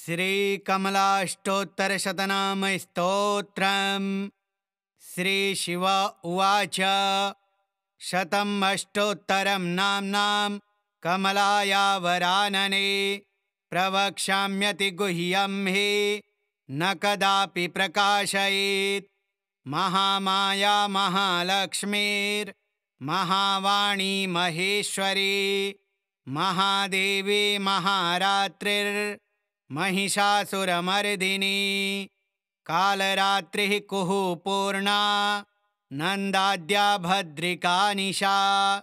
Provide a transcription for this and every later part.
श्रीकमलाष्टोत्तरशतनामस्तोत्रम्। श्रीशिव उवाच। शतम् अष्टोत्तरं नाम्नां कमलाया वरानने, प्रवक्ष्याम्यति गुह्यं हि न कदापि प्रकाशयेत्। महामाया महालक्ष्मीर्महावाणी महेश्वरी, महादेवी महारात्रिर्महिषासुरमर्दिनी, कालरात्रिः कुहूपूर्णा नन्दाद्या भद्रिका निशा,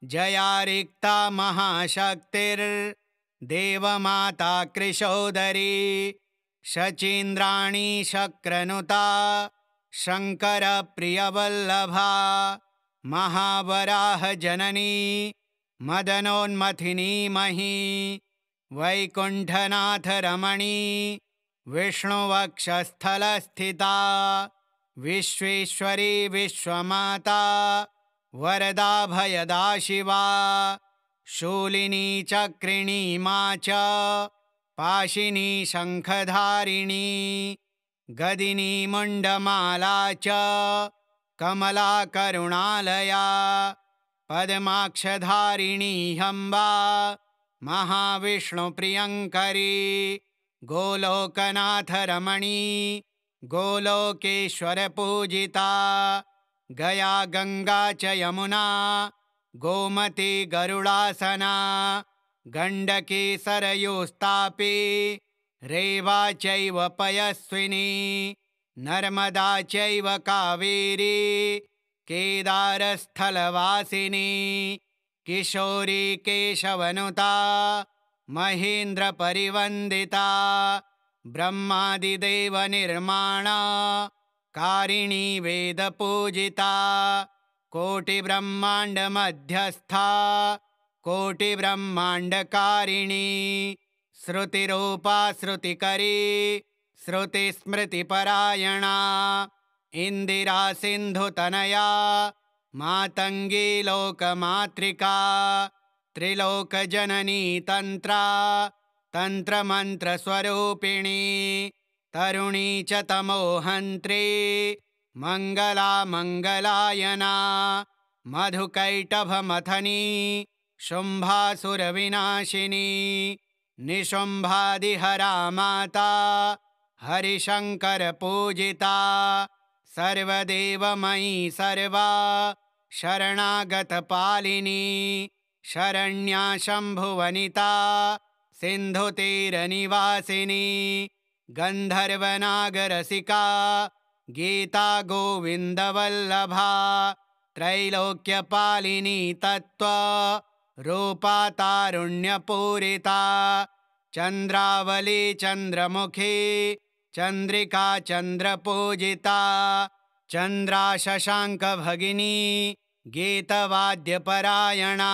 जया रिक्ता महाशक्तिर्देवमाता कृशोदरी, शचीन्द्राणी शक्रनुता शङ्करप्रियवल्लभा, महावराह जननी मदनोन्मथिनी मही, वैकुण्ठनाथ रमणी विष्णुवक्षस्थलस्थिता, विश्वेश्वरी विश्वमाता वरदा भयदा शिवा, शूलिनी चक्रिणी मा च पाशिनी शङ्खधारिणी, गदिनी मुण्डमाला च कमला करुणालया, पद्माक्षधारिणी हम्बा महाविष्णुप्रियङ्करी, गोलोकनाथ रमणी गोलोकेश्वर पूजिता, गया गंगा च यमुना गोमती गरुडासना, गण्डकी सरयूस्तापी रेवा चैव पयस्विनी, नर्मदा चैव कावेरी केदारस्थलवासिनी, किशोरी केशवनुता महेन्द्रपरिवन्दिता, ब्रह्मादिदेवनिर्माणा कारिणी वेदपूजिता, कोटिब्रह्माण्डमध्यस्था कोटिब्रह्माण्डकारिणी, श्रुतिरूपा श्रुतिकरी श्रुतिस्मृतिपरायणा, इन्दिरा सिन्धुतनया मातङ्गी लोकमातृका, त्रिलोकजननी तन्त्रा तन्त्रमन्त्रस्वरूपिणी, तरुणी च तमोहन्त्री मङ्गला मङ्गलायना, मधुकैटभमथनी शुम्भासुरविनाशिनी, निशुम्भादिहरा माता हरिशङ्करपूजिता, सर्वदेवमयी सर्वा शरणागतपालिनी, शरण्या शम्भुवनिता सिन्धुतीरनिवासिनी, गन्धर्वनागरसिका गीता गोविन्दवल्लभा, त्रैलोक्यपालिनी तत्त्वरूपा तारुण्यपूरिता, चन्द्रावली चन्द्रमुखी चन्द्रिका चन्द्रपूजिता, चन्द्रा शशाङ्कभगिनी गीतवाद्यपरायणा,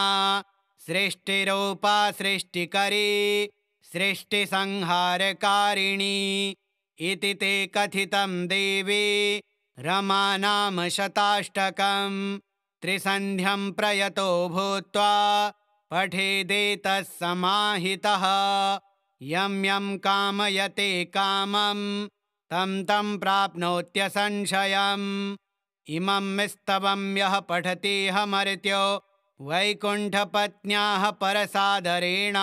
सृष्टिरूपा सृष्टिकरी सृष्टिसंहारकारिणी, इति ते कथितं देवी रमा नाम शताष्टकं, त्रिसन्ध्यं प्रयतो भूत्वा पठेदेतः समाहितः, यं यं कामयते कामं तं तं प्राप्नोत्यसंशयम्, इमं स्तवं यः पठतीह मर्त्यो वैकुण्ठपत्न्याः परसादरेण,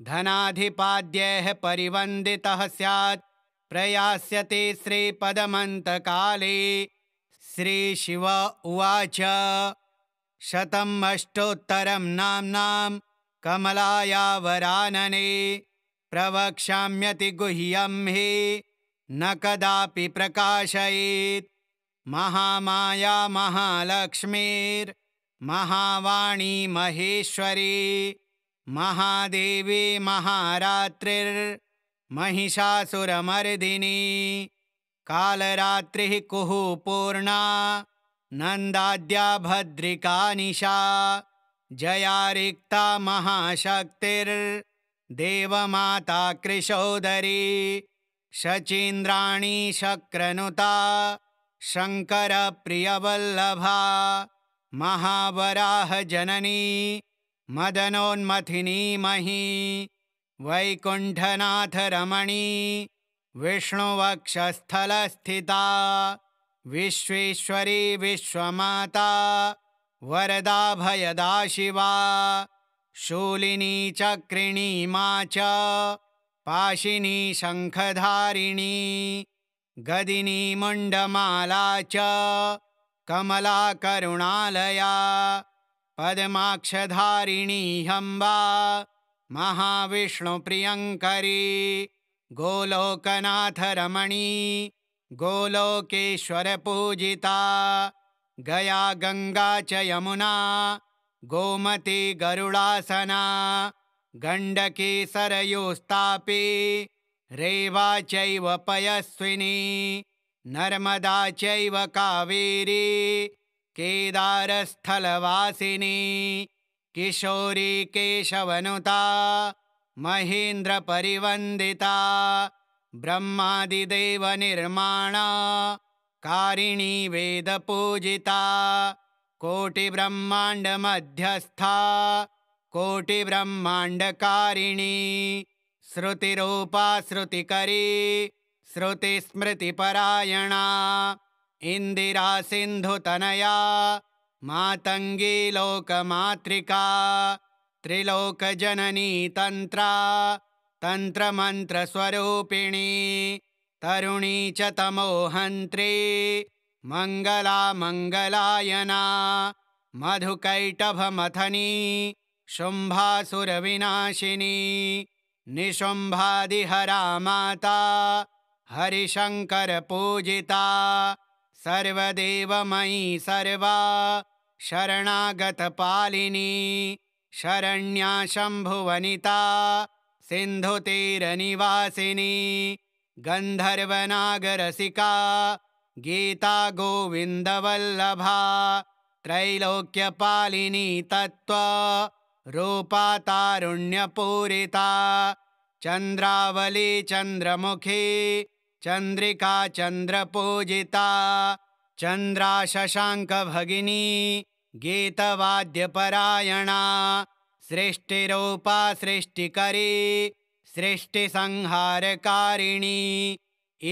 धनाधिपाद्यैः परिवन्दितः स्यात्, प्रयास्यते श्रीपदमन्तकाले। श्रीशिव उवाच। शतम् अष्टोत्तरं नाम्नां कमलाया वरानने, प्रवक्ष्याम्यति गुह्यं हि न कदापि प्रकाशयेत्। महामाया महालक्ष्मीर्महावाणी महेश्वरी, महादेवी महारात्रिर्महिषासुरमर्दिनी, कालरात्रिः कुहूपूर्णा नन्दाद्या भद्रिका निशा, जया रिक्ता महाशक्तिर्देवमाता कृशोदरी, शचीन्द्राणी शक्रनुता शङ्करप्रियवल्लभा, महावराह जननी मदनोन्मथिनी मही, वैकुण्ठनाथ रमणी विष्णुवक्षस्थलस्थिता विश्वेश्वरी विश्वमाता वरदा भयदा शिवा शूलिनी चक्रिणी मा च पाशिनी शङ्खधारिणी गदिनी मुण्डमाला च कमला करुणालया पद्माक्षधारिणी हम्बा महाविष्णुप्रियङ्करी गोलोकनाथ रमणी गोलोकेश्वर पूजिता गया गंगा च यमुना गोमती गरुडासना गण्डकी सरयूस्तापी रेवा चैव पयस्विनी नर्मदा चैव कावेरी केदारस्थलवासिनी किशोरी केशवनुता महेन्द्रपरिवन्दिता ब्रह्मादिदेवनिर्माणा कारिणी वेदपूजिता कोटिब्रह्माण्डमध्यस्था कोटिब्रह्माण्डकारिणी श्रुतिरूपा श्रुतिकरी श्रुतिस्मृतिपरायणा इन्दिरा सिन्धुतनया मातङ्गी लोकमातृका त्रिलोकजननी तन्त्रा तन्त्रमन्त्रस्वरूपिणी तरुणी च तमोहन्त्री मङ्गला मङ्गलायना मधुकैटभमथनी शुम्भासुरविनाशिनी निशुम्भादिहरा माता हरिशङ्करपूजिता सर्वदेवमयी सर्वा शरणागतपालिनी शरण्या शम्भुवनिता सिन्धुतीरनिवासिनी गन्धर्वनागरसिका गीता गोविन्दवल्लभा त्रैलोक्यपालिनी तत्त्वरूपा तारुण्यपूरिता चन्द्रावली चन्द्रमुखी चन्द्रिका चन्द्रपूजिता चन्द्रा शशाङ्कभगिनी गीतवाद्यपरायणा सृष्टिरूपा सृष्टिकरी सृष्टिसंहारकारिणी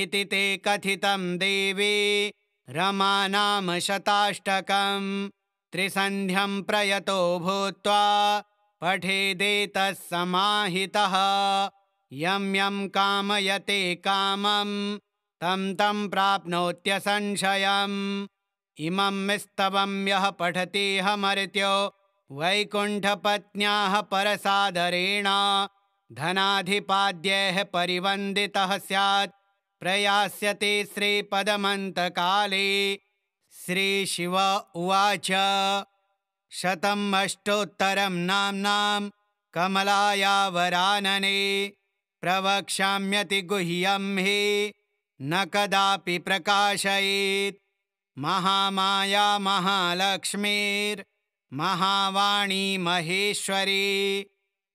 इति ते कथितं देवी रमा नाम शताष्टकं त्रिसन्ध्यं प्रयतो भूत्वा पठेदेतः समाहितः यं यं कामयते कामं तं तं प्राप्नोत्यसंशयम् इमं स्तवं यः पठतीह वैकुण्ठपत्न्याः परसादरेण धनाधिपाद्यैः परिवन्दितः स्यात् प्रयास्यते श्रीपदमन्तकाले। श्रीशिव उवाच शतम् अष्टोत्तरं नाम्नां कमलाया वरानने प्रवक्ष्याम्यति गुह्यं हि न कदापि प्रकाशयेत्। महामाया महालक्ष्मीर्महावाणी महेश्वरी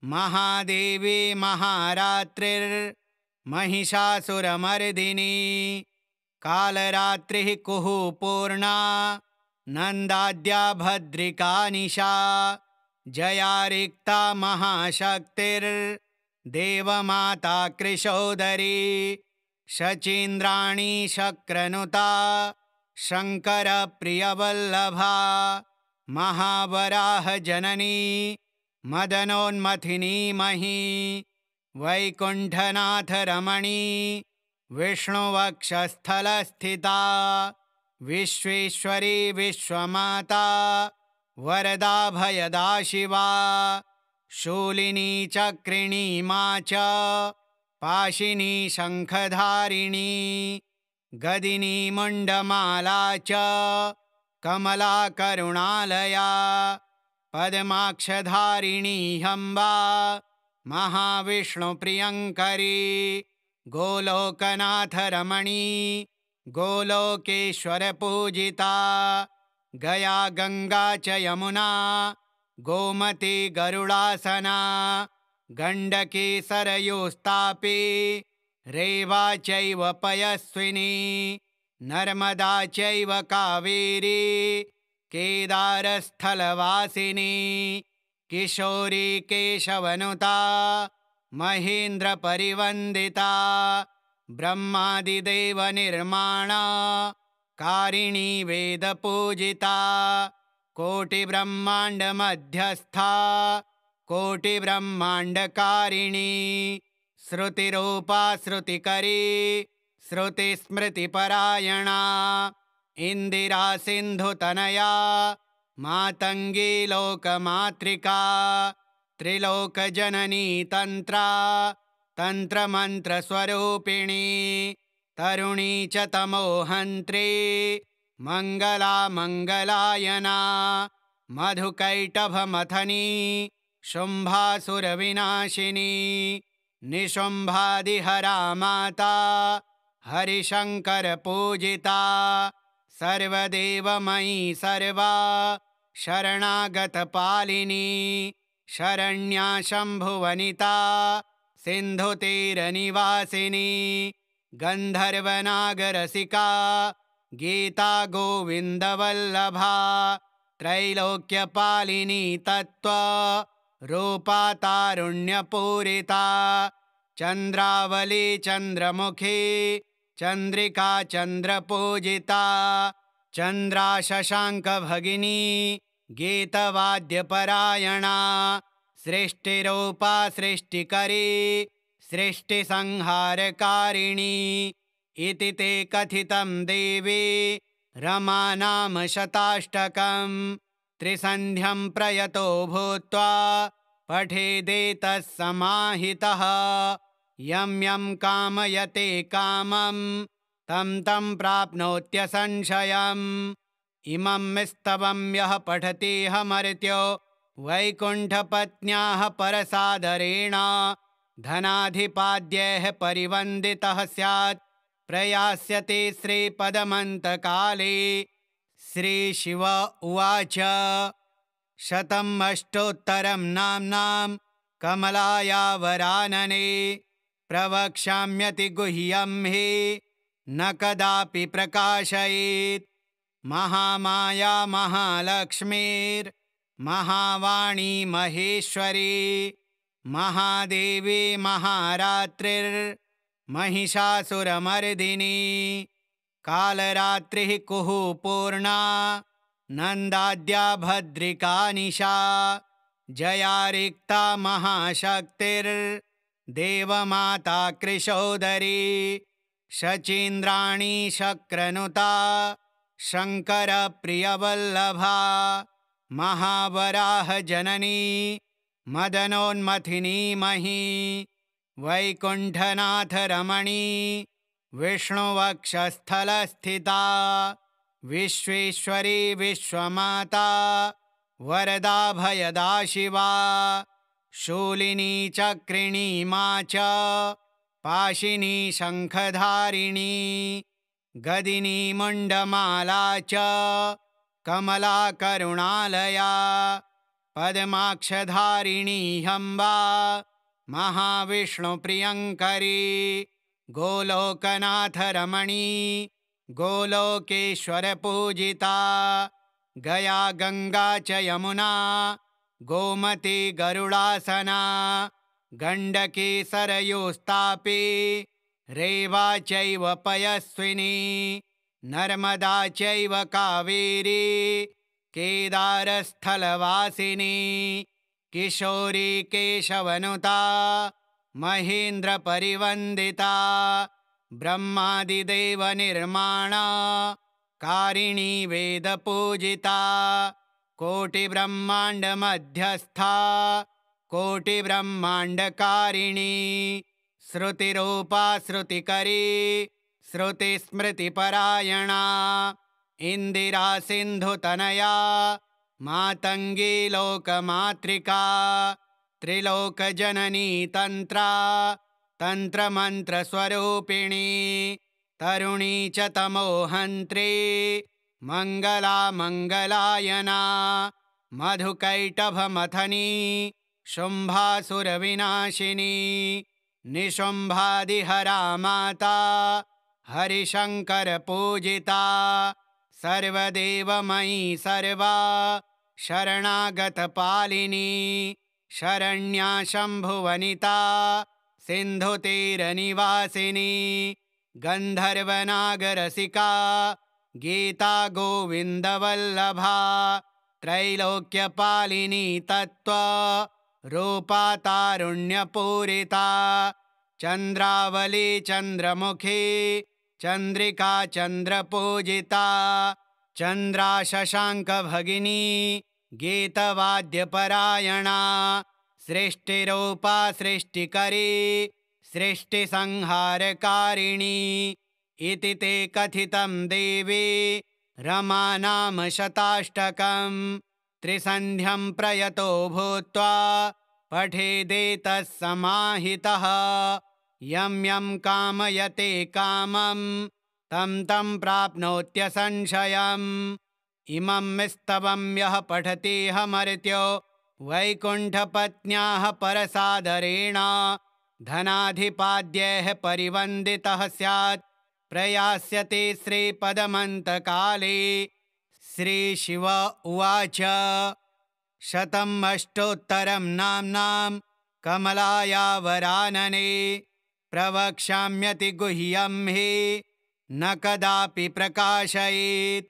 महादेवी महारात्रिर्महिषासुरमर्दिनी कालरात्रिः कुहूपूर्णा नन्दाद्या भद्रिका निशा जया रिक्ता महाशक्तिर्देवमाता कृशोदरी शचीन्द्राणी शक्रनुता शङ्करप्रियवल्लभा महावराह जननी मदनोन्मथिनी मही वैकुण्ठनाथ रमणी विष्णुवक्षस्थलस्थिता विश्वेश्वरी विश्वमाता वरदा भयदा शिवा शूलिनी चक्रिणी मा च पाशिनी शङ्खधारिणी गदिनी मुण्डमाला च कमला करुणालया पद्माक्षधारिणी हम्बा महाविष्णुप्रियङ्करी गोलोकनाथ रमणी गोलोकेश्वर पूजिता गया गंगा च यमुना गोमती गरुडासना गण्डकी सरयूस्तापी रेवा चैव पयस्विनी नर्मदा चैव कावेरी केदारस्थलवासिनी किशोरी केशवनुता महेन्द्रपरिवन्दिता ब्रह्मादिदेवनिर्माणा कारिणी वेदपूजिता कोटिब्रह्माण्डमध्यस्था कोटिब्रह्माण्डकारिणी श्रुतिरूपा श्रुतिकरी श्रुतिस्मृतिपरायणा इन्दिरा सिन्धुतनया मातङ्गी लोकमातृका त्रिलोकजननी तन्त्रा तन्त्रमन्त्रस्वरूपिणी तरुणी च तमोहन्त्री मङ्गला मङ्गलायना मधुकैटभमथनी शुम्भासुरविनाशिनी निशुम्भादिहरा माता हरिशङ्करपूजिता सर्वदेवमयी सर्वा शरणागतपालिनी शरण्या शम्भुवनिता सिन्धुतीरनिवासिनी गन्धर्वनागरसिका गीता गोविन्दवल्लभा त्रैलोक्यपालिनी तत्त्वा रूपा तारुण्यपूरिता चन्द्रावली चन्द्रमुखी चन्द्रिका चन्द्रपूजिता चन्द्रा शशाङ्कभगिनी गीतवाद्यपरायणा सृष्टिरूपा सृष्टिकरी सृष्टिसंहारकारिणी इति ते कथितं देवी रमा नाम शताष्टकम् त्रिसन्ध्यं प्रयतो भूत्वा पठेदेतः समाहितः यं यं कामयते कामं तं तं प्राप्नोत्यसंशयम् इमं स्तवं यः पठतीह वैकुण्ठपत्न्याः परसादरेण धनाधिपाद्यैः परिवन्दितः स्यात् प्रयास्यते श्रीपदमन्तकाले। श्रीशिव उवाच शतम् अष्टोत्तरं नाम्नां कमलाया वरानने प्रवक्ष्याम्यति गुह्यं हि न कदापि प्रकाशयेत्। महामाया महालक्ष्मीर्महावाणी महेश्वरी महादेवी महारात्रिर्महिषासुरमर्दिनी कालरात्रिः कुहुपूर्णा नन्दाद्या भद्रिका निशा जया रिक्ता महाशक्तिर्देवमाता कृशोदरी शचीन्द्राणी शक्रनुता शङ्करप्रियवल्लभा महावराह जननी मदनोन्मथिनी मही वैकुण्ठनाथ रमणी विष्णुवक्षस्थलस्थिता विश्वेश्वरी विश्वमाता वरदा भयदा शिवा शूलिनी चक्रिणी मा च पाशिनी शङ्खधारिणी गदिनी मुण्डमाला च कमला करुणालया पद्माक्षधारिणी हम्बा महाविष्णुप्रियङ्करी गोलोकनाथ रमणी गोलोकेश्वरपूजिता गया गंगा च यमुना गोमती गरुडासना गण्डकी सरयूस्तापी रेवा चैव पयस्विनी नर्मदा चैव कावेरी केदारस्थलवासिनी किशोरी केशवनुता महेन्द्रपरिवन्दिता ब्रह्मादिदेवनिर्माणा कारिणी वेदपूजिता कोटिब्रह्माण्डमध्यस्था कोटिब्रह्माण्डकारिणी श्रुतिरूपा श्रुतिकरी श्रुतिस्मृतिपरायणा इन्दिरा सिन्धुतनया मातङ्गी लोकमातृका त्रिलोकजननी तन्त्रा तन्त्रमन्त्रस्वरूपिणी तरुणी च तमोहन्त्री मङ्गला मङ्गलायना मधुकैटभमथनी शुम्भासुरविनाशिनी निशुम्भादिहरा माता हरिशङ्करपूजिता सर्वदेवमयी सर्वा शरणागतपालिनी शरण्या शम्भुवनिता सिन्धुतीरनिवासिनी गन्धर्वनागरसिका गीता गोविन्दवल्लभा त्रैलोक्यपालिनी तत्त्वरूपा तारुण्यपूरिता चन्द्रावली चन्द्रमुखी चन्द्रिका चन्द्रपूजिता चन्द्रा शशाङ्कभगिनी गीतवाद्यपरायणा सृष्टिरूपा सृष्टिकरी सृष्टिसंहारकारिणी इति ते कथितं देवी रमा नाम शताष्टकं त्रिसन्ध्यं प्रयतो भूत्वा पठेदेतः समाहितः यं यं कामयते कामं तं तं प्राप्नोत्यसंशयम् इमं स्तवं यः पठतीह वैकुण्ठपत्न्याः परसादरेण धनाधिपाद्यैः परिवन्दितः स्यात् प्रयास्यते श्रीपदमन्तकाले। श्रीशिव उवाच शतम् अष्टोत्तरं नाम्नां कमलाया वरानने प्रवक्ष्याम्यति गुह्यं हि न कदापि प्रकाशयेत्।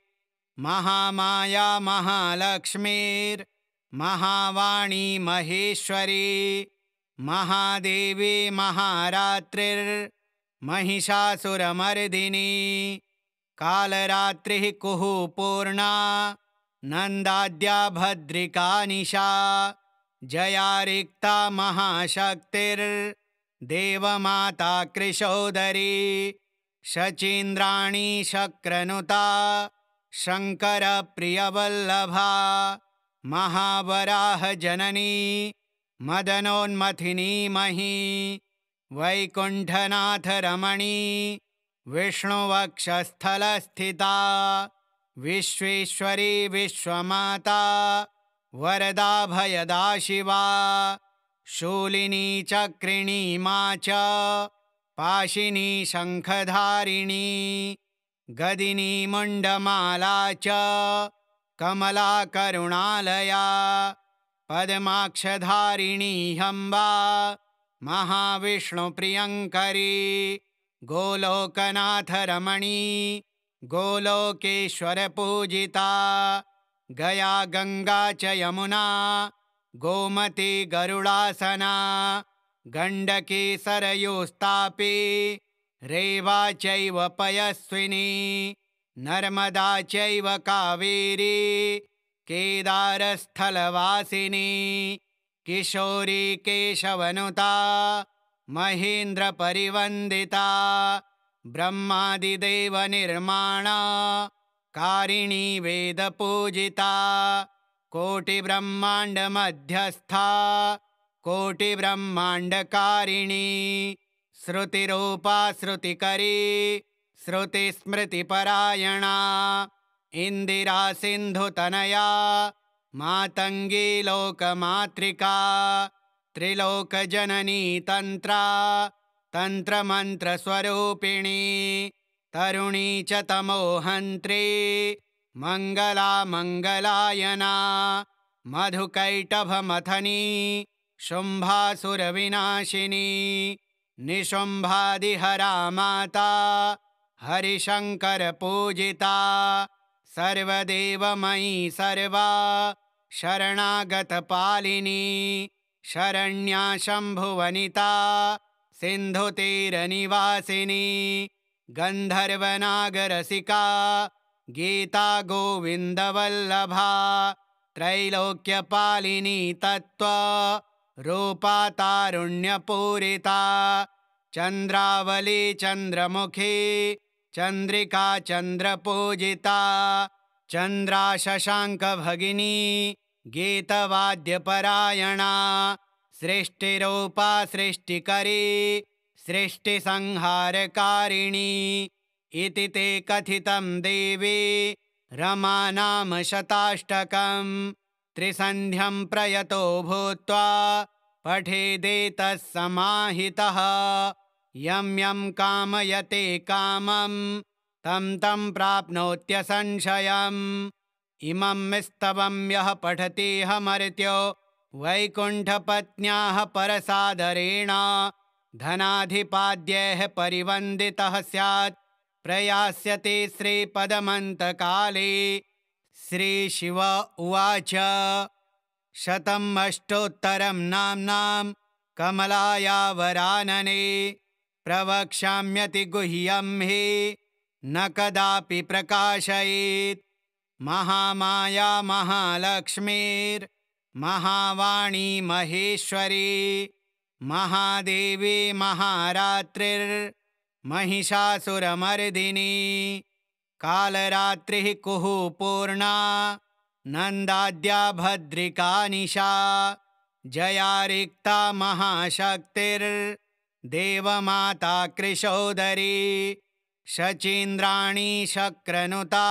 महामाया महालक्ष्मीर्महावाणी महेश्वरी महादेवी महारात्रिर्महिषासुरमर्दिनी कालरात्रिः कुहूपूर्णा नन्दाद्या भद्रिका निशा जया रिक्ता महाशक्तिर्देवमाता कृशोदरी शचीन्द्राणी शक्रनुता शङ्करप्रियवल्लभा महावराह जननी मदनोन्मथिनी मही वैकुण्ठनाथ रमणी विष्णुवक्षस्थलस्थिता विश्वेश्वरी विश्वमाता वरदा भयदा शिवा शूलिनी चक्रिणी मा च पाशिनी शङ्खधारिणी गदिनी मुण्डमाला च कमला करुणालया पद्माक्षधारिणी हम्बा महाविष्णुप्रियङ्करी गोलोकनाथ रमणी गोलोकेश्वर पूजिता गया गंगा च यमुना गोमती गरुडासना गण्डकी सरयूस्तापी रेवा चैव पयस्विनी नर्मदा चैव कावेरी केदारस्थलवासिनी किशोरी केशवनुता महेन्द्रपरिवन्दिता ब्रह्मादिदेवनिर्माणा कारिणी वेदपूजिता कोटिब्रह्माण्डमध्यस्था कोटिब्रह्माण्डकारिणी श्रुतिरूपा श्रुतिकरी श्रुतिस्मृतिपरायणा इन्दिरा सिन्धुतनया मातङ्गी लोकमातृका त्रिलोकजननी तन्त्रा तन्त्रमन्त्रस्वरूपिणी तरुणी च तमोहन्त्री मङ्गला मङ्गलायना मधुकैटभमथनी शुम्भासुरविनाशिनी निशुम्भादिहरा माता हरिशङ्करपूजिता सर्वदेवमयी सर्वा शरणागतपालिनी शरण्या शम्भुवनिता सिन्धुतीरनिवासिनी गन्धर्वनागरसिका गीता गोविन्दवल्लभा त्रैलोक्यपालिनी तत्त्वरूपा तारुण्यपूरिता चन्द्रावली चन्द्रमुखी चन्द्रिका चन्द्रपूजिता चन्द्रा शशाङ्कभगिनी गीतवाद्यपरायणा सृष्टिरूपा सृष्टिकरी सृष्टिसंहारकारिणी इति ते कथितं देवी रमा नाम शताष्टकं त्रिसन्ध्यं प्रयतो भूत्वा पठेदेतः समाहितः यं यं कामयते कामं तं तं प्राप्नोत्यसंशयम् इमं स्तवं यः पठतीह वैकुण्ठपत्न्याः परसादरेण धनाधिपाद्यैः परिवन्दितः स्यात् प्रयास्यते श्रीपदमन्तकाले। श्रीशिव उवाच शतम् अष्टोत्तरं नाम्नां कमलायावरानने प्रवक्ष्याम्यति गुह्यं हि न कदापि प्रकाशयेत्। महामाया महालक्ष्मीर्महावाणी महेश्वरी महादेवी महारात्रिर्महिषासुरमर्दिनी कालरात्रिः कुहूपूर्णा नन्दाद्या भद्रिका निशा जया रिक्ता महाशक्तिर्देवमाता कृशोदरी शचीन्द्राणी शक्रनुता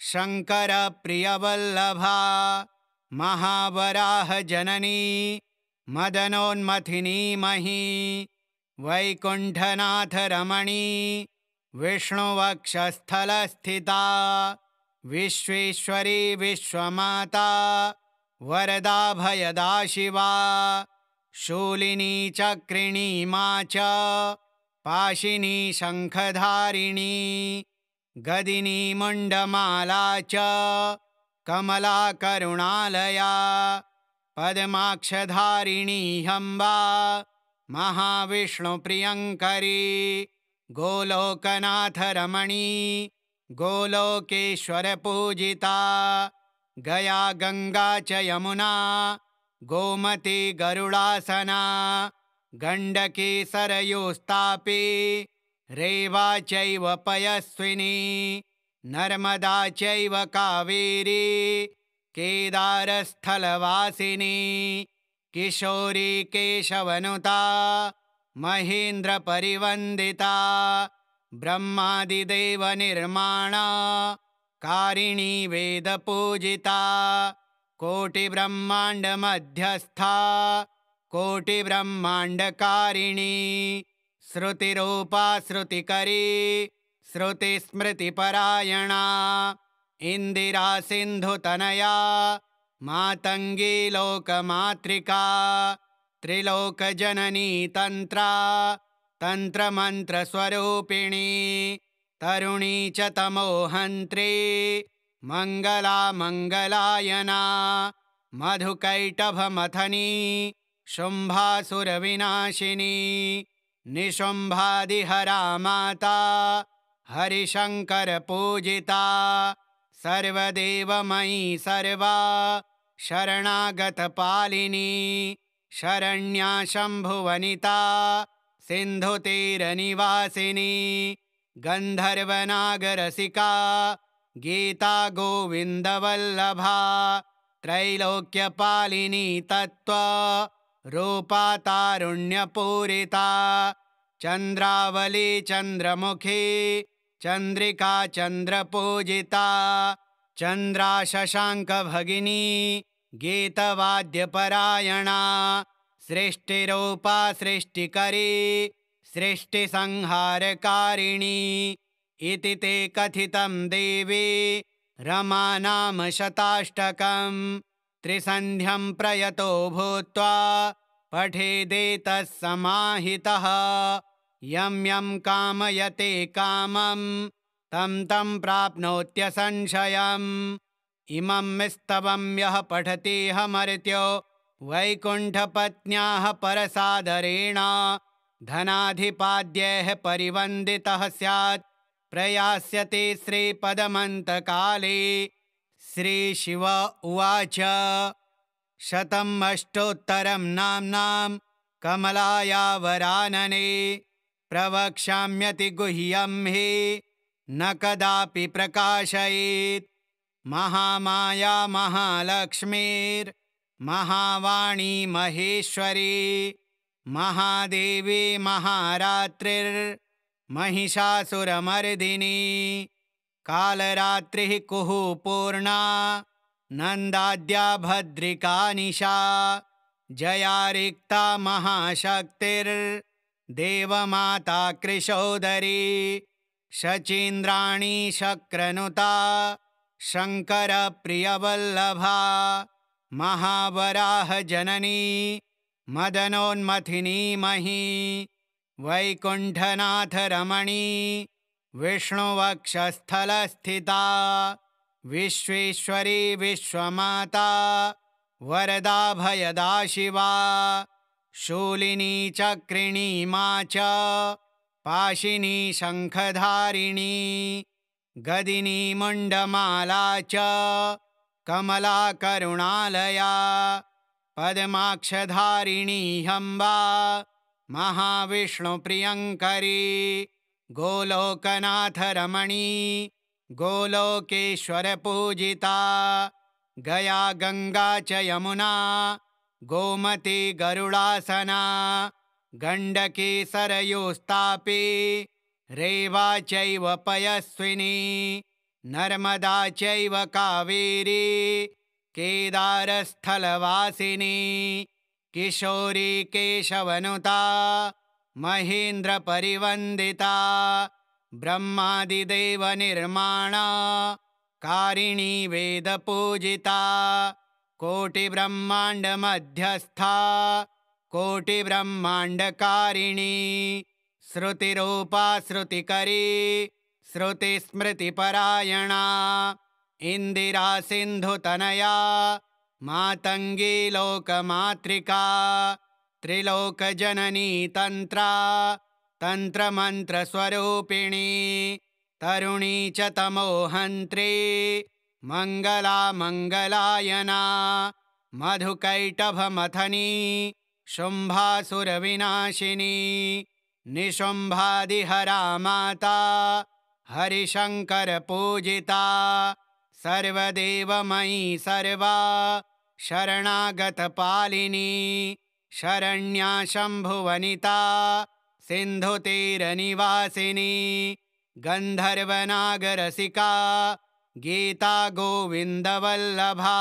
शङ्करप्रियवल्लभा महावराह जननी मदनोन्मथिनी मही वैकुण्ठनाथ रमणी विष्णुवक्षस्थलस्थिता विश्वेश्वरी विश्वमाता वरदा भयदा शिवा शूलिनी चक्रिणी मा च पाशिनी शङ्खधारिणी गदिनी मुण्डमाला च कमला करुणालया पद्माक्षधारिणी हम्बा महाविष्णुप्रियङ्करी गोलोकनाथ रमणी गोलोकेश्वर पूजिता गया गंगा च यमुना गोमती गरुडासना गण्डकी सरयूस्तापी रेवा चैव पयस्विनी नर्मदा चैव कावेरी केदारस्थलवासिनी किशोरी केशवनुता महेन्द्रपरिवन्दिता ब्रह्मादिदेवनिर्माणा कारिणी वेदपूजिता कोटिब्रह्माण्डमध्यस्था कोटिब्रह्माण्डकारिणी श्रुतिरूपा श्रुतिकरी श्रुतिस्मृतिपरायणा इन्दिरा सिन्धुतनया मातङ्गी लोकमातृका त्रिलोकजननी तन्त्रा तन्त्रमन्त्रस्वरूपिणी तरुणी च तमोहन्त्री मङ्गला मङ्गलायना मधुकैटभमथनी शुम्भासुरविनाशिनी निशुम्भादिहरा माता हरिशङ्करपूजिता सर्वदेवमयी सर्वा शरणागतपालिनी शरण्या शम्भुवनिता सिन्धुतीरनिवासिनी गन्धर्वनागरसिका गीता गोविन्दवल्लभा त्रैलोक्यपालिनी तत्त्वरूपा तारुण्यपूरिता चन्द्रावली चन्द्रमुखी चन्द्रिका चन्द्रपूजिता चन्द्रा शशाङ्कभगिनी गीतवाद्यपरायणा सृष्टिरूपा सृष्टिकरी सृष्टिसंहारकारिणी इति ते कथितं देवी रमा नाम शताष्टकम् त्रिसन्ध्यं प्रयतो भूत्वा पठेदेतः समाहितः यं यं कामयते कामं तं तं प्राप्नोत्यसंशयम् इमं स्तवं यः पठतीह वैकुण्ठपत्न्याः परसादरेण धनाधिपाद्यैः परिवन्दितः स्यात् प्रयास्यते श्रीपदमन्तकाले। श्रीशिव उवाच शतम् अष्टोत्तरं नाम्नां कमलायावरानने प्रवक्ष्याम्यति गुह्यं हि न कदापि प्रकाशयेत्। महामाया महालक्ष्मीर्महावाणी महेश्वरी महादेवी महारात्रिर्महिषासुरमर्दिनी कालरात्रिः कुहूपूर्णा नन्दाद्या भद्रिका निशा जया रिक्ता महाशक्तिर्देवमाता कृशोदरी शचीन्द्राणी शक्रनुता शङ्करप्रियवल्लभा महावराहजननी मदनोन्मथिनी मही वैकुण्ठनाथरमणी विष्णुवक्षस्थलस्थिता विश्वेश्वरी विश्वमाता वरदा भयदा शिवा शूलिनी चक्रिणी मा च पाशिनी शङ्खधारिणी गदिनी मुण्डमाला च कमला करुणालया पद्माक्षधारिणी हम्बा महाविष्णुप्रियङ्करी गोलोकनाथरमणी गोलोकेश्वरपूजिता गया गंगा च यमुना गोमती गरुडासना गण्डकी सरयूस्तापी रेवा चैव पयस्विनी नर्मदा चैव कावेरी केदारस्थलवासिनी किशोरी केशवनुता महेन्द्रपरिवन्दिता ब्रह्मादिदेवनिर्माणा कारिणी वेदपूजिता कोटिब्रह्माण्डमध्यस्था कोटिब्रह्माण्डकारिणी श्रुतिरूपा श्रुतिकरी श्रुतिस्मृतिपरायणा इन्दिरा सिन्धुतनया मातङ्गी लोकमातृका त्रिलोकजननी तन्त्रा तन्त्रमन्त्रस्वरूपिणी तरुणी च तमोहन्त्री मङ्गला मङ्गलायना मधुकैटभमथनी शुम्भासुरविनाशिनी निशुम्भादिहरा माता हरिशङ्करपूजिता सर्वदेवमयी सर्वा शरणागतपालिनी शरण्या शम्भुवनिता सिन्धुतीरनिवासिनी गन्धर्वनागरसिका गीता गोविन्दवल्लभा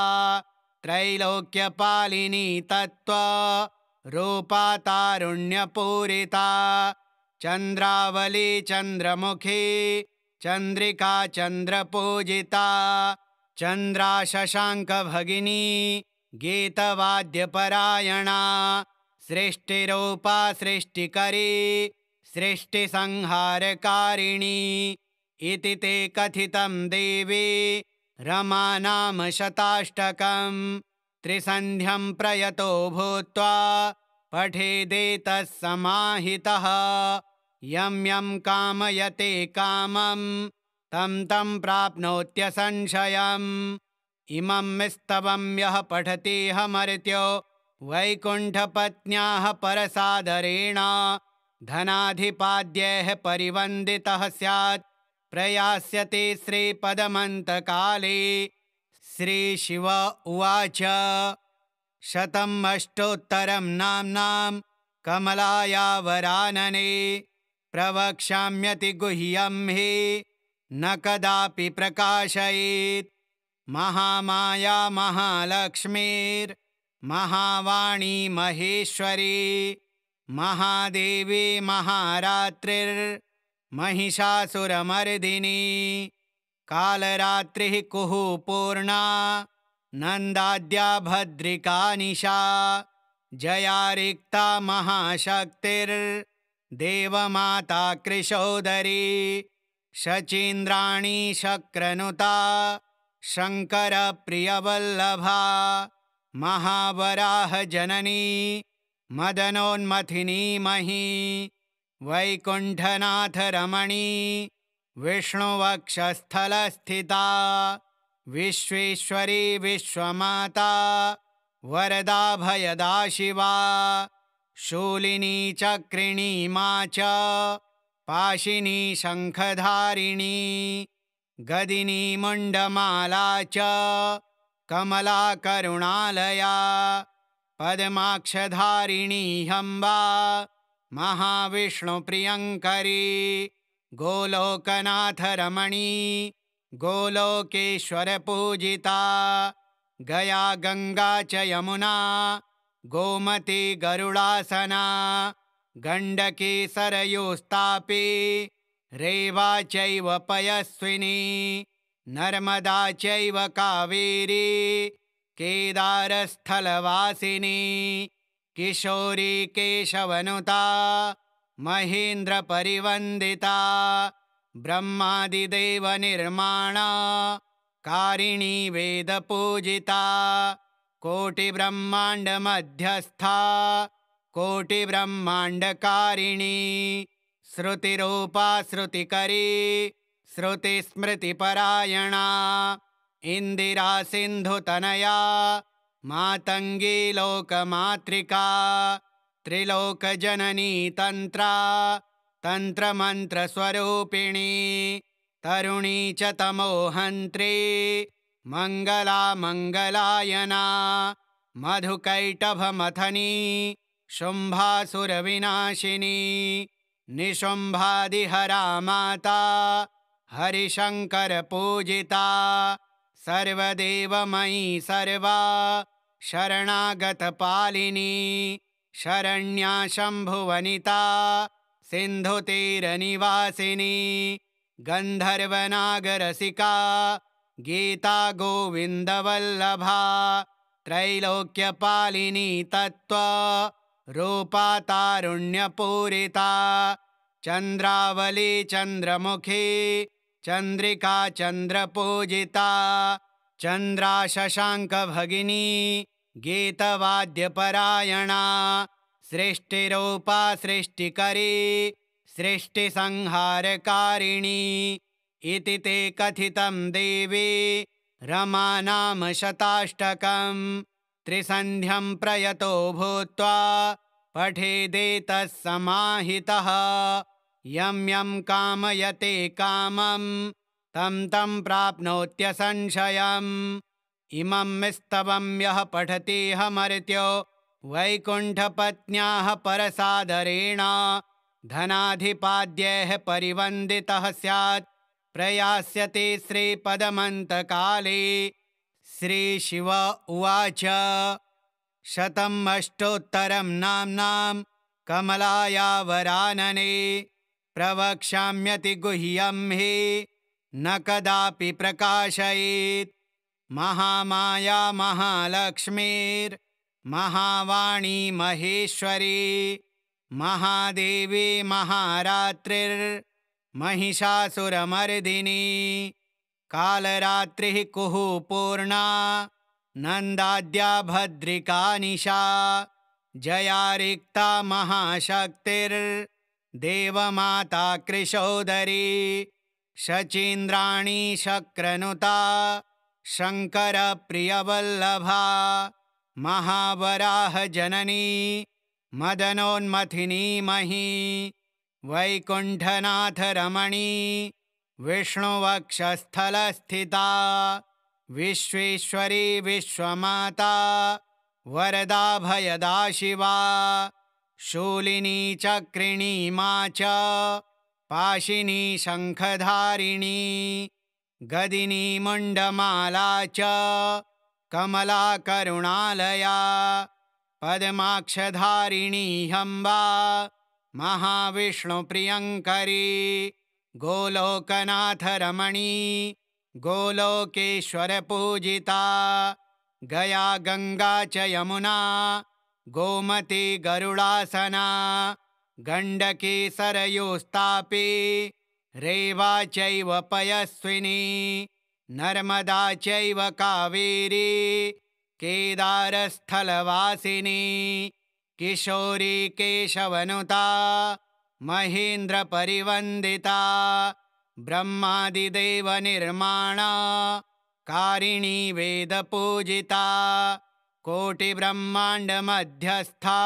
त्रैलोक्यपालिनी तत्त्वरूपा तारुण्यपूरिता चन्द्रावली चन्द्रमुखी चन्द्रिका चन्द्रपूजिता चन्द्रा शशाङ्कभगिनी गीतवाद्यपरायणा सृष्टिरूपा सृष्टिकरी सृष्टिसंहारकारिणी इति ते कथितं देवी रमा नाम शताष्टकं त्रिसन्ध्यं प्रयतो भूत्वा पठेदेतः समाहितः यं यं कामयते कामं तं तं प्राप्नोत्यसंशयम् इमं स्तवं यः पठतीह वैकुण्ठपत्न्याः परसादरेण धनाधिपाद्यैः परिवन्दितः स्यात् प्रयास्यते श्रीपदमन्तकाले। श्रीशिव उवाच शतम् अष्टोत्तरं नाम्नां कमलाया वरानने प्रवक्ष्याम्यति गुह्यं हि न कदापि प्रकाशयेत्। महामाया महालक्ष्मीर्महावाणी महेश्वरी महादेवी महारात्रिर्महिषासुरमर्दिनी कालरात्रिः कुहूपूर्णा नन्दाद्या भद्रिका निशा जया रिक्ता महाशक्तिर्देवमाता कृशोदरी शचीन्द्राणी शक्रनुता शङ्करप्रियवल्लभा महावराहजननी मदनोन्मथिनी मही वैकुण्ठनाथरमणी विष्णुवक्षस्थलस्थिता विश्वेश्वरी विश्वमाता वरदा भयदा शिवा शूलिनी चक्रिणी मा च पाशिनी शङ्खधारिणी गदिनी मुण्डमाला च कमला करुणालया पद्माक्षधारिणी हम्बा महाविष्णुप्रियङ्करी गोलोकनाथरमणी गोलोकेश्वरपूजिता गया गंगा च यमुना गोमती गरुडासना गण्डकी सरयूस्तापी रेवा चैव पयस्विनी नर्मदा चैव कावेरी केदारस्थलवासिनी किशोरी केशवनुता महेन्द्रपरिवन्दिता ब्रह्मादिदेवनिर्माणा कारिणी वेदपूजिता कोटिब्रह्माण्डमध्यस्था कोटिब्रह्माण्डकारिणी श्रुतिरूपा श्रुतिकरी श्रुतिस्मृतिपरायणा इन्दिरा सिन्धुतनया मातङ्गी लोकमातृका त्रिलोकजननी तन्त्रा तन्त्रमन्त्रस्वरूपिणी तरुणी च तमोहन्त्री मङ्गला मङ्गलायना मधुकैटभमथनी शुम्भासुरविनाशिनी निशुम्भादिहरा माता हरिशङ्करपूजिता सर्वदेवमयी सर्वा शरणागतपालिनी शरण्या शम्भुवनिता सिन्धुतीरनिवासिनी गन्धर्वनागरसिका गीता गोविन्दवल्लभा त्रैलोक्यपालिनी तत्त्वा रूपा तारुण्यपूरिता चन्द्रावली चन्द्रमुखी चन्द्रिका चन्द्रपूजिता चन्द्रा शशाङ्कभगिनी गीतवाद्यपरायणा सृष्टिरूपा सृष्टिकरी सृष्टिसंहारकारिणी इति ते कथितं देवी रमा नाम शताष्टकम् त्रिसन्ध्यं प्रयतो भूत्वा पठेदेतः समाहितः यं यं कामयते कामं तं तं प्राप्नोत्यसंशयम् इमं स्तवं यः पठतीह वैकुण्ठपत्न्याः परसादरेण धनाधिपाद्यैः परिवन्दितः स्यात् प्रयास्यते श्रीपदमन्तकाले। श्रीशिव उवाच शतम् अष्टोत्तरं नाम्नां कमलाया वरानने प्रवक्ष्याम्यति गुह्यं हि न कदापि प्रकाशयेत्। महामाया महालक्ष्मीर्महावाणी महेश्वरी महादेवी महारात्रिर्महिषासुरमर्दिनी कालरात्रिः कुहुपूर्णा नन्दाद्या भद्रिका निशा जया रिक्ता महाशक्तिर्देवमाता कृशोदरी शचीन्द्राणी शक्रनुता शङ्करप्रियवल्लभा महावराह जननी मदनोन्मथिनी मही वैकुण्ठनाथ रमणी विष्णुवक्षस्थलस्थिता विश्वेश्वरी विश्वमाता वरदा भयदा शिवा शूलिनी चक्रिणी मा च पाशिनी शङ्खधारिणी गदिनी मुण्डमाला च कमला करुणालया पद्माक्षधारिणी हम्बा महाविष्णुप्रियङ्करी गोलोकनाथ रमणी गोलोकेश्वरपूजिता गया गंगा च यमुना गोमती गरुडासना गण्डकी सरयूस्तापी रेवा चैव पयस्विनी नर्मदा चैव कावेरी केदारस्थलवासिनी किशोरी केशवनुता महेन्द्रपरिवन्दिता ब्रह्मादिदेवनिर्माणा कारिणी वेदपूजिता कोटिब्रह्माण्डमध्यस्था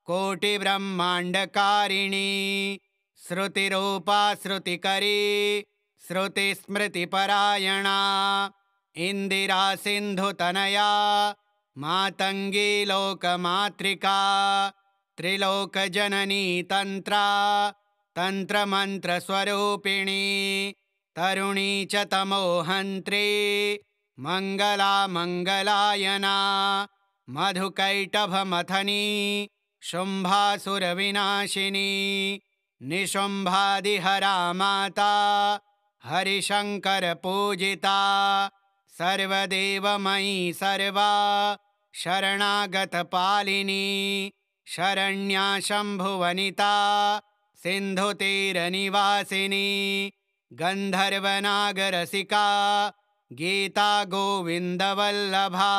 कोटिब्रह्माण्डकारिणी श्रुतिरूपा श्रुतिकरी श्रुतिस्मृतिपरायणा इन्दिरा सिन्धुतनया मातङ्गी लोकमातृका त्रिलोकजननी तन्त्रा तन्त्रमन्त्रस्वरूपिणी तरुणी च तमोहन्त्री मङ्गला मङ्गलायना मधुकैटभमथनी शुम्भासुरविनाशिनी निशुम्भादिहरा माता हरिशङ्करपूजिता सर्वदेवमयी सर्वा शरणागतपालिनी शरण्या शम्भुवनिता सिन्धुतीरनिवासिनी गन्धर्वनागरसिका गीता गोविन्दवल्लभा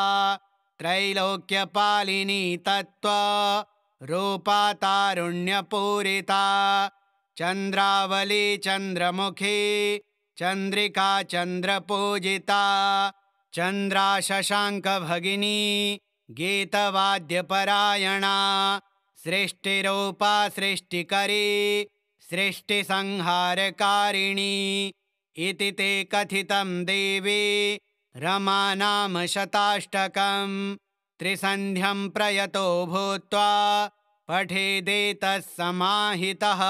त्रैलोक्यपालिनी तत्त्वरूपा तारुण्यपूरिता चन्द्रावली चन्द्रमुखी चन्द्रिका चन्द्रपूजिता चन्द्रा शशाङ्कभगिनी गीतवाद्यपरायणा सृष्टिरूपा सृष्टिकरी सृष्टिसंहारकारिणी इति ते कथितं देवी रमा नाम शताष्टकं त्रिसन्ध्यं प्रयतो भूत्वा पठेदेतः समाहितः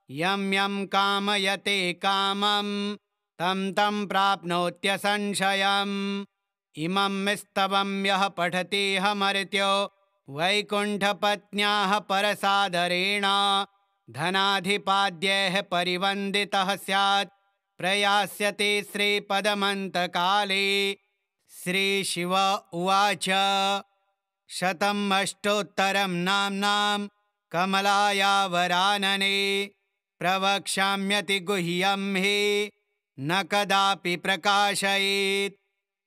यं यं कामयते कामं तं तं प्राप्नोत्यसंशयम् इमं स्तवं यः पठतीह वैकुण्ठपत्न्याः परसादरेण धनाधिपाद्यैः परिवन्दितः स्यात् प्रयास्यते श्रीपदमन्तकाले। श्रीशिव उवाच शतम् अष्टोत्तरं नाम्नां कमलायावरानने प्रवक्ष्याम्यति गुह्यं हि न कदापि प्रकाशयेत्।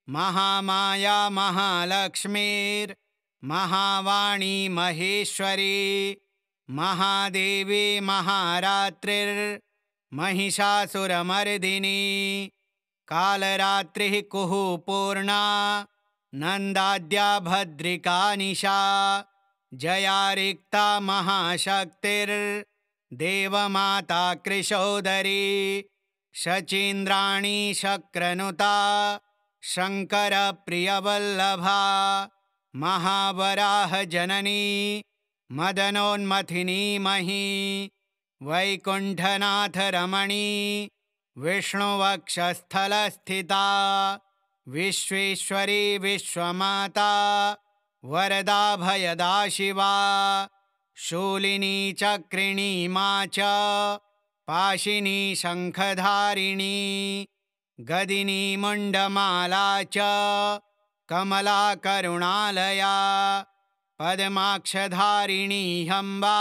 महामाया महालक्ष्मीर्महावाणी महेश्वरी महादेवी महारात्रिर्महिषासुरमर्दिनी कालरात्रिः कुहूपूर्णा नन्दाद्या भद्रिका निशा जया रिक्ता महाशक्तिर्देवमाता कृशोदरी शचीन्द्राणी शक्रनुता शङ्करप्रियवल्लभा महावराह जननी मदनोन्मथिनी मही वैकुण्ठनाथ रमणी विष्णुवक्षस्थलस्थिता विश्वेश्वरी विश्वमाता वरदा भयदा शिवा शूलिनी चक्रिणी मा च पाशिनी शङ्खधारिणी गदिनी मुण्डमाला च कमला करुणालया पद्माक्षधारिणी हम्बा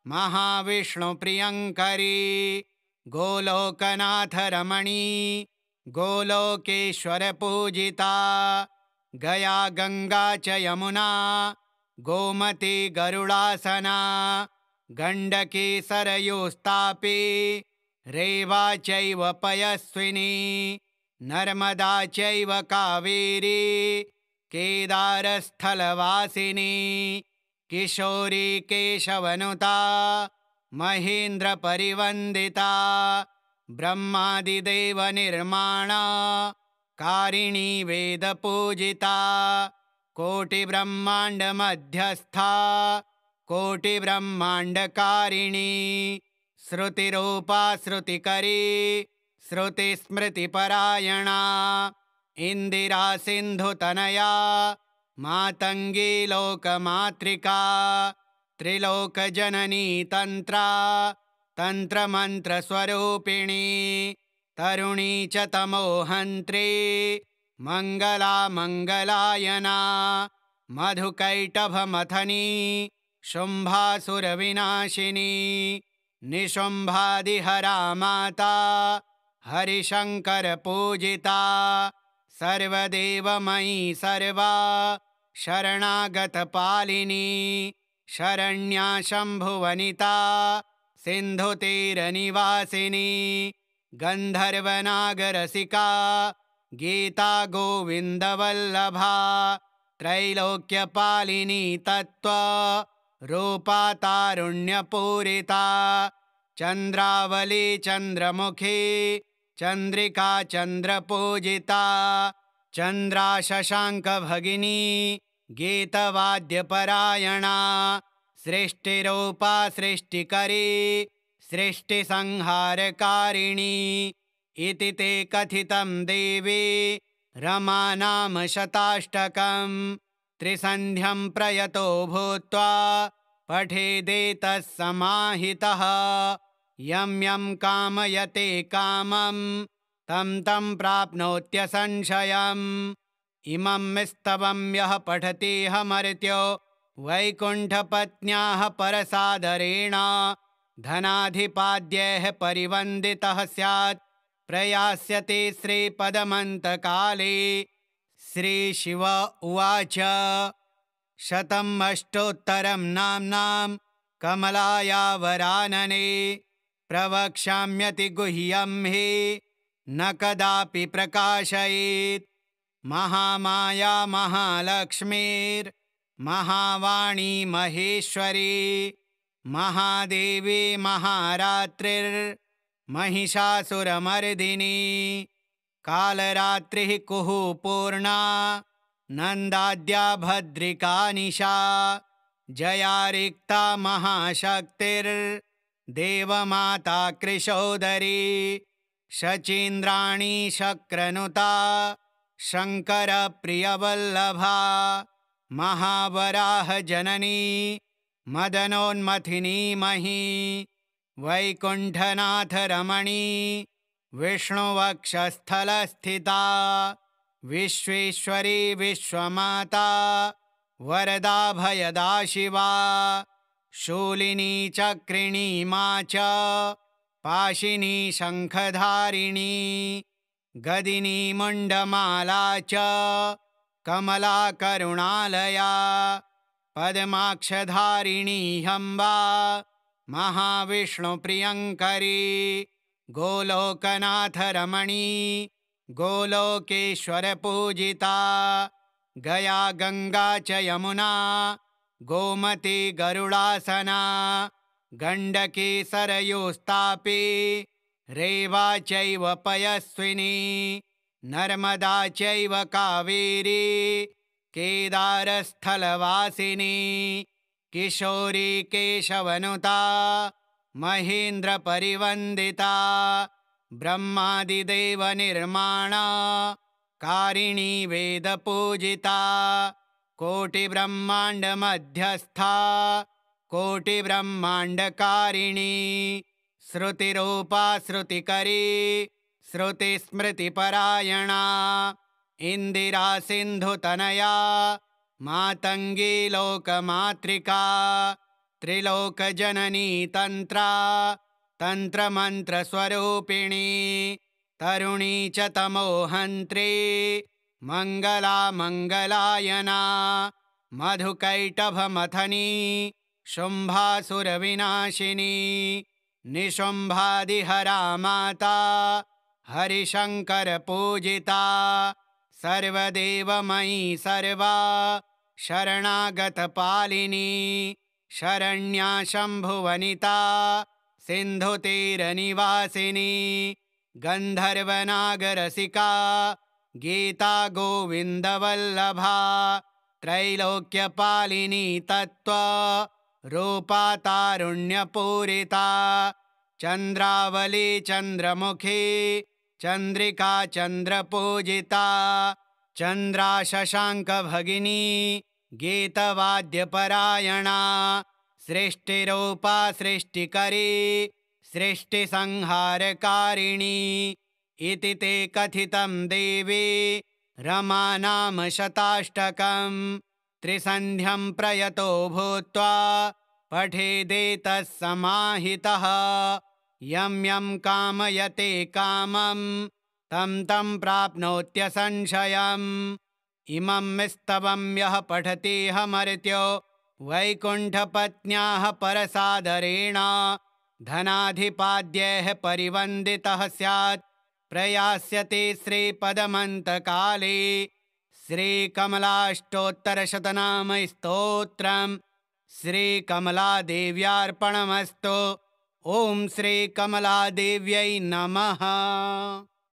महाविष्णुप्रियङ्करी गोलोकनाथ रमणी गोलोकेश्वर पूजिता गया गंगा च यमुना गोमती गरुडासना गण्डकी सरयूस्तापी रेवा चैव पयस्विनी नर्मदा चैव कावेरी केदारस्थलवासिनी किशोरी केशवनुता महेन्द्रपरिवन्दिता ब्रह्मादिदेवनिर्माणा कारिणी वेदपूजिता कोटिब्रह्माण्डमध्यस्था कोटिब्रह्माण्डकारिणी श्रुतिरूपा श्रुतिकरी श्रुतिस्मृतिपरायणा इन्दिरा सिन्धुतनया मातङ्गी लोकमातृका त्रिलोकजननी तन्त्रा तन्त्रमन्त्रस्वरूपिणी तरुणी च तमोहन्त्री मङ्गला मङ्गलायना मधुकैटभमथनी शुम्भासुरविनाशिनी निशुम्भादिहरा माता हरिशङ्करपूजिता सर्वदेवमयी सर्वा शरणागतपालिनी शरण्या शम्भुवनिता सिन्धुतीरनिवासिनी गन्धर्वनागरसिका गीता गोविन्दवल्लभा त्रैलोक्यपालिनी तत्त्वरूपा तारुण्यपूरिता चन्द्रावली चन्द्रमुखी चन्द्रिका चन्द्रपूजिता चन्द्रा शशाङ्कभगिनी गीतवाद्यपरायणा सृष्टिरूपा सृष्टिकरी सृष्टिसंहारकारिणी इति ते कथितं देवी रमा नाम शताष्टकं त्रिसन्ध्यं प्रयतो भूत्वा पठेदेतः समाहितः यं यं कामयते कामं तं तं प्राप्नोत्यसंशयम्। इमं स्तवं यः पठतीह वैकुण्ठपत्न्याः परसादरेण धनाधिपाद्यैः परिवन्दितः स्यात् प्रयास्यते श्रीपदमन्तकाले। श्रीशिव उवाच शतम् अष्टोत्तरं नाम्नां कमलायावरानने प्रवक्ष्याम्यति गुह्यं हि न कदापि प्रकाशयेत्। महामाया महालक्ष्मीर्महावाणी महेश्वरी महादेवी महारात्रिर्महिषासुरमर्दिनी कालरात्रिः कुहूपूर्णा नन्दाद्या भद्रिका निशा जया रिक्ता महाशक्तिर्देवमाता कृशोदरी शचीन्द्राणी शक्रनुता शङ्करप्रियवल्लभा महावराह जननी मदनोन्मथिनी मही वैकुण्ठनाथ रमणी विष्णुवक्षस्थलस्थिता विश्वेश्वरी विश्वमाता वरदा भयदा शिवा शूलिनी चक्रिणी मा च पाशिनी शङ्खधारिणी गदिनी मुण्डमाला च कमला करुणालया पद्माक्षधारिणी हम्बा महाविष्णुप्रियङ्करी गोलोकनाथ रमणी गोलोकेश्वरपूजिता गया गंगा च यमुना गोमती गरुडासना गण्डकी सरयूस्तापी रेवा चैव पयस्विनी नर्मदा चैव कावेरी केदारस्थलवासिनी किशोरी केशवनुता महेन्द्रपरिवन्दिता ब्रह्मादिदेवनिर्माणा कारिणी वेदपूजिता कोटिब्रह्माण्डमध्यस्था कोटिब्रह्माण्डकारिणी श्रुतिरूपा श्रुतिकरी श्रुतिस्मृतिपरायणा इन्दिरा सिन्धुतनया मातङ्गी लोकमातृका त्रिलोकजननी तन्त्रा तन्त्रमन्त्रस्वरूपिणी तरुणी च तमोहन्त्री मङ्गला मङ्गलायना मधुकैटभमथनी शुम्भासुरविनाशिनी निशुम्भादिहरा माता हरिशङ्करपूजिता सर्वदेवमयी सर्वा शरणागतपालिनी शरण्या शम्भुवनिता सिन्धुतीरनिवासिनी गन्धर्वनागरसिका गीता गोविन्दवल्लभा त्रैलोक्यपालिनी तत्त्वरूपा तारुण्यपूरिता चन्द्रावली चन्द्रमुखी चन्द्रिका चन्द्रपूजिता चन्द्रा शशाङ्कभगिनी गीतवाद्यपरायणा सृष्टिरूपा सृष्टिकरी सृष्टिसंहारकारिणी इति ते कथितं देवी रमा नाम शताष्टकम् त्रिसन्ध्यं प्रयतो भूत्वा पठेदेतः समाहितः यं यं कामयते कामं तं तं प्राप्नोत्यसंशयम् इमं स्तवं यः पठतीह वैकुण्ठपत्न्याः परसादरेण धनाधिपाद्यैः परिवन्दितः स्यात् प्रयास्यते श्रीपदमन्तकाले। श्रीकमलाष्टोत्तरशतनामस्तोत्रम् श्रीकमलादेव्यार्पणमस्तु। ॐ श्रीकमलादेव्यै नमः।